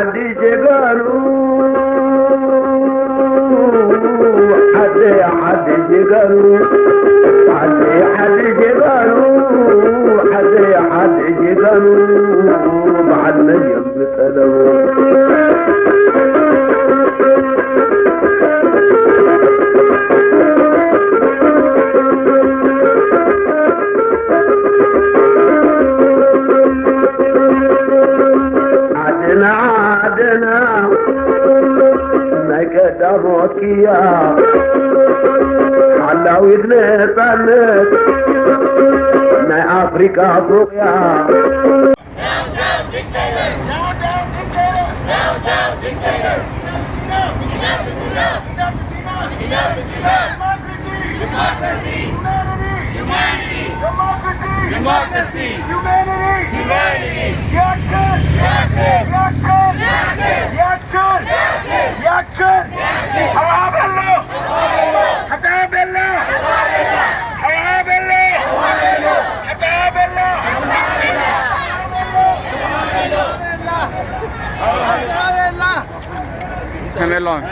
عدي جقالو عدي عدي جقالو عدي عدي جقالو عدي عدي جقالو بعد ما يبتلو موكيا حلاوي نتانت نا افريكا فوقيا Down, down, dictator! Down, down, dictator! Down, down, dictator! Enough is enough! Enough is enough! Democracy! Humanity! Democracy! Democracy! Humanity! Humanity! Yakut! Yakut! Yakut! Yakut! Yakut! Hawabello! Hatabello! Hawabello! Hatabello! Come along.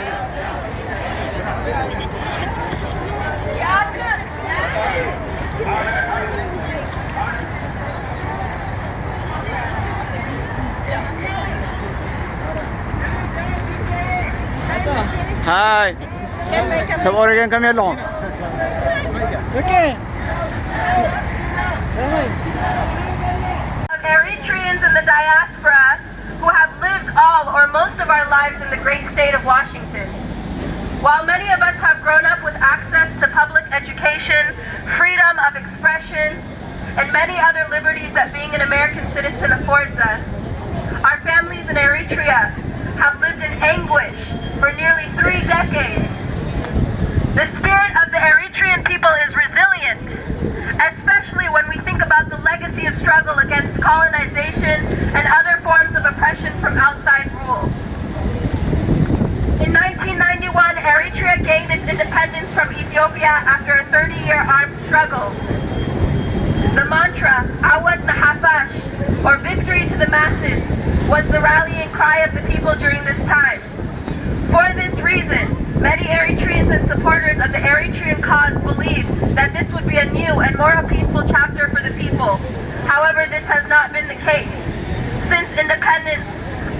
Hi. Some Oregon, come along. Okay. Of Eritreans in the diaspora who have lived all or most of our lives in the great state of Washington. While many of us have grown up with access to public education, freedom of expression, and many other liberties that being an American citizen affords us, our families in Eritrea have lived in anguish for nearly 3 decades. The spirit of the Eritrean people is resilient, especially when we think about the legacy of struggle against colonization and other forms of oppression from outside rule. In 1991, Eritrea gained its independence from Ethiopia after a 30-year armed struggle. The mantra, Awad Nahafash, or victory to the masses, was the rallying cry of the people during this time. For this reason, many Eritreans and supporters of the Eritrean cause believe that this would be a new and more peaceful chapter for the people. However, this has not been the case. Since independence,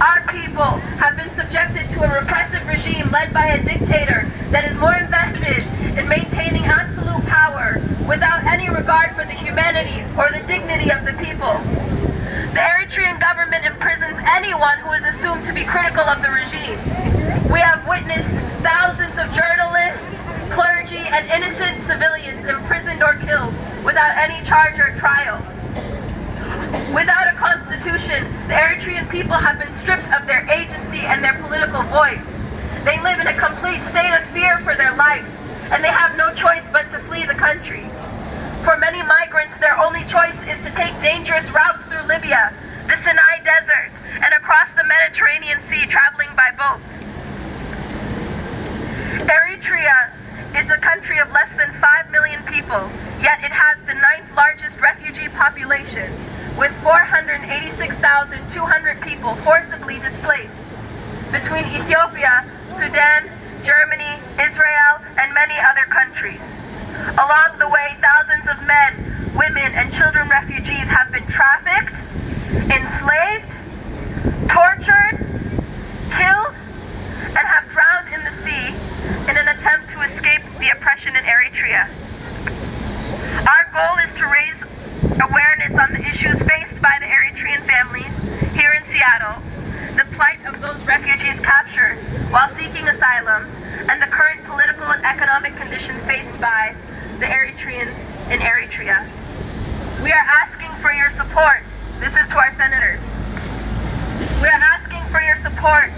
our people have been subjected to a repressive regime led by a dictator that is more invested in maintaining absolute power without any regard for the humanity or the dignity of the people. The Eritrean government imprisons anyone who is assumed to be critical of the regime. We have witnessed thousands of journalists, clergy, and innocent civilians imprisoned or killed without any charge or trial. Without a constitution, the Eritrean people have been stripped of their agency and their political voice. They live in a complete state of fear for their life, and they have no choice but to flee the country. For many migrants, their only choice is to take dangerous routes through Libya, the Sinai Desert, and across the Mediterranean Sea, traveling by boat. Eritrea is a country of less than 5 million people, yet it has the 9th largest refugee population, with 486,200 people forcibly displaced between Ethiopia, Sudan, Germany, Israel, and many other countries. Along the way, thousands of men, women, and children refugees have been trafficked, enslaved, tortured, killed, and have drowned in the sea in an attempt to escape the oppression in Eritrea. Our goal is to raise awareness on the issues faced by the Eritrean families here in Seattle, the plight of those refugees captured while seeking asylum, and the current political and economic conditions faced by the Eritreans in Eritrea. We are asking for your support. This is to our senators. We are asking for your support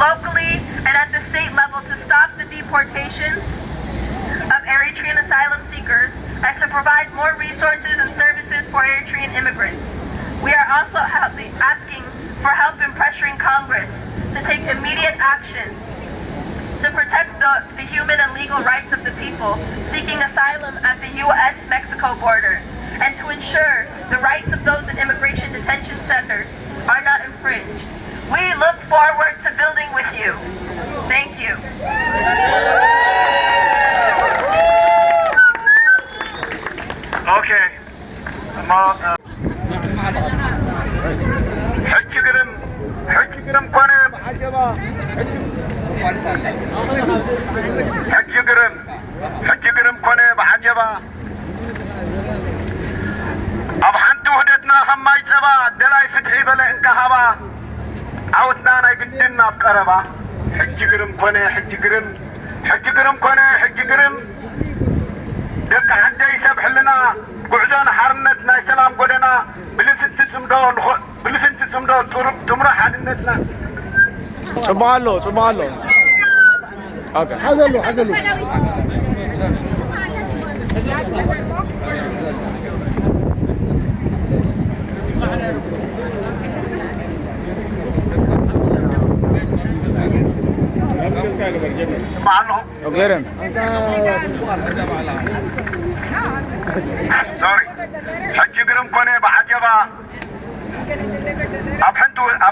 locally and at the state level to stop the deportations of Eritrean asylum seekers and to provide more resources and services for Eritrean immigrants. We are also asking for help in pressuring Congress to take immediate action to protect the human and legal rights of the people seeking asylum at the U.S.-Mexico border, and to ensure the rights of those in immigration detention centers are not infringed. We look forward to building with you. Thank you. Okay. حج قرم كونه حج قرم كونه بعجبا اب حنتو هدتنا خماي صبا دلاي فتحي بلا انكهبا عودنا ناي قدنا بقربا حج قرم كونه حج قرم كونه حج قرم دك حدا يسبح لنا قعدنا حرنتنا سلام قدنا بلفت تصمدو تمرح حدنتنا صبالو اوكي حزلو معلهم وغيرهم سوري حج قرم كونه بعجبا اب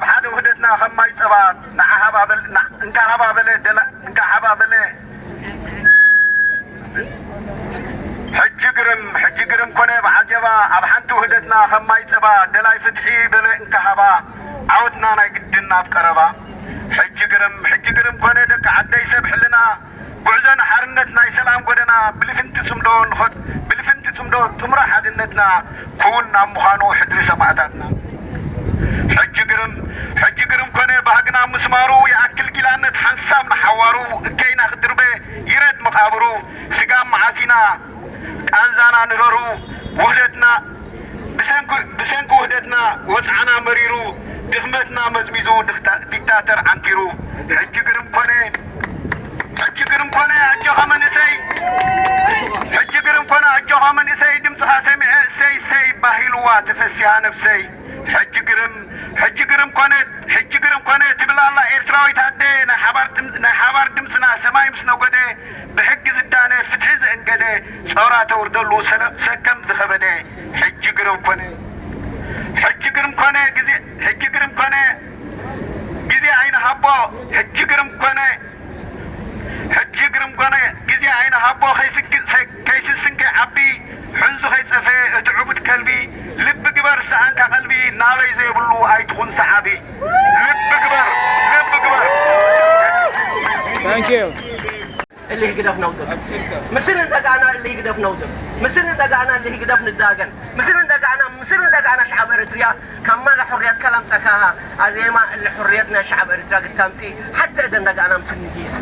حد وحدتنا خماي صبات نعهبا بل انكهبا بل دلا انكهبا بل حج قرم كونه بعجبا اب حد وحدتنا خماي صبات دلاي فتحي بل انكهبا عودنا ناي قدنا بقربا حج قرم كونه دك عدا يسبح لنا قعزنا حرنتنا سلام قدنا بلفنت صمدو تمرح حدنتنا كوننا مخانو حدري سمعتاتنا حج قرم كونه بهقنا مسمارو يأكل قلانة حنسام نحوارو اكينا خدربه يرد مقابرو سقام معاتنا انزانا نررو وهدتنا بسنكو وهدتنا وسعنا مريرو دخمتنا مزميزو دكتاتر عنتيرو حج قرم كونه اجوها من اسي حج قرم كونه اجوها من اسي دمسها سمع سي باهلوا تفسيها نفسي حج قرم كونه تبلا الله إرتراوي تهدي نحبار دمسنا سماي مسنا قده بحق زدانه فتح زنقده صورات وردلو سكم زخبده حج قرم كونه جزي عين حبو حج قرم كونه جزي عين حبو كيس السنك عبي حنزو خيصفي اتعبد كلبي لب قبر سعنك قلبي نالي زي بلو هاي تكون سحابي لب قبر ثانك يو اللي يقدف نودر مثل دقعنا اللي يقدف نودر مثل دقعنا اللي يقدف نداقن مثل دقعنا شعب اريتريا كمان حريات كلام سكاها عزيما اللي حريتنا شعب اريتريا قدامتي حتى اذا دقعنا مسنجيس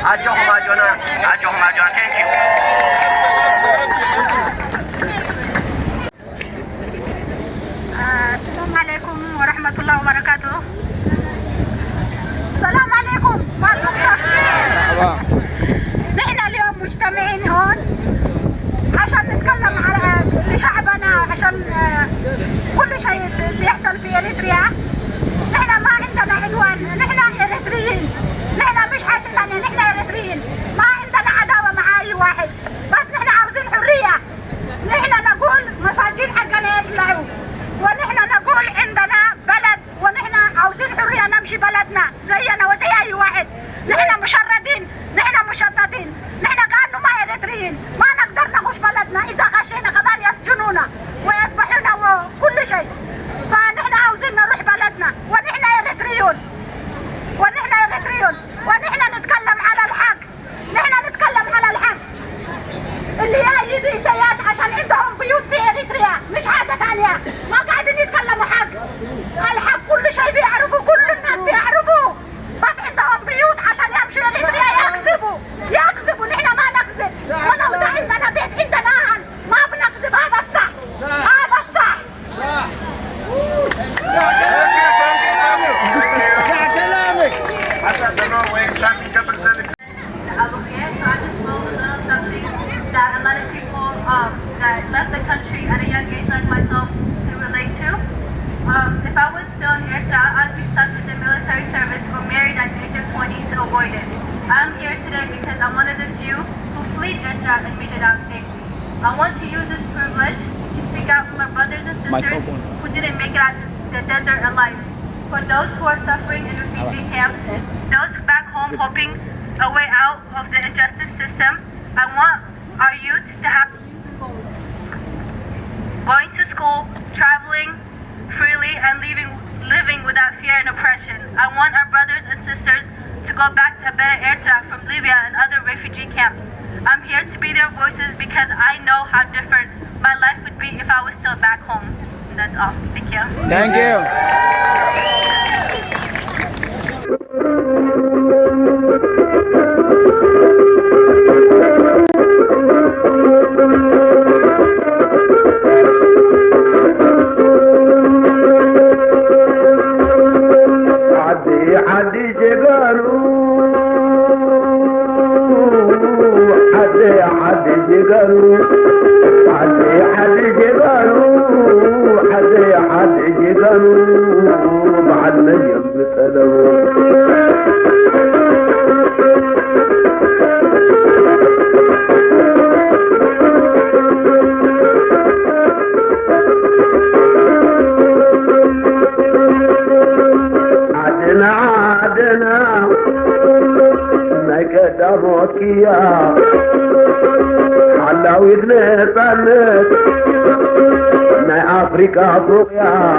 اجوهم اجونا ثانك يو السلام عليكم ورحمة الله وبركاته. السلام عليكم. نحن اليوم مجتمعين هون عشان نتكلم على لشعبنا عشان كل شيء اللي يحصل في إريتريا. نحن ما عندنا عدوان، نحن إريتريين، نحن مش حاسين نحن إريتريين، ما عندنا عداوة مع أي واحد، بس نحن عاوزين حرية. نحن نقول مساجين حقنا يطلعوا، ونحن نقول عندنا بلد، ونحن عاوزين حرية نمشي بلدنا زينا وزي أي واحد. نحن مشردين، نحن مشتتين، نحن كأنه ما إريتريين، ما نقدر نخش بلدنا، إذا خشينا كمان يسجنونا ويذبحونا وكل شيء. فنحن عاوزين نروح بلدنا، ونحن إريتريون، ونحن نتكلم على الحق، اللي يأيدوا إسياس عشان عندهم بيوت في إريتريا مش حاجة تانية، ما قاعدين يتكلموا حق. الحق كل شيء بيعرفوا، كل الناس بيعرفوا، بس عندهم بيوت عشان يمشوا إريتريا يكذبوا. نحن ما نكذب، ولو إذا عندنا بيت عندنا أهل ما بنكذب. هذا الصح. So I just wrote a little something that a lot of people that left the country at a young age like myself can relate to. If I was still in Eritrea, I'd be stuck with the military service or married at the age of 20 to avoid it. I'm here today because I'm one of the few who fled Eritrea and made it out safely. I want to use this privilege to speak out for my brothers and sisters who who didn't make it out the desert alive. For those who are suffering in refugee camps, those back home hoping a way out of the injustice system, I want our youth to have going to school, traveling freely, and living without fear and oppression. I want our brothers and sisters to go back to Sened Eritra from Libya and other refugee camps. I'm here to be their voices because I know how different my life would be if I was still back home. And that's all. Thank you. Thank you. عدي جقالو عدي جقالو عدي جقالو عدي جقالو بعد ما يبتلو عدنا نكد روكيا علاوي نتعلم ما أفريقيا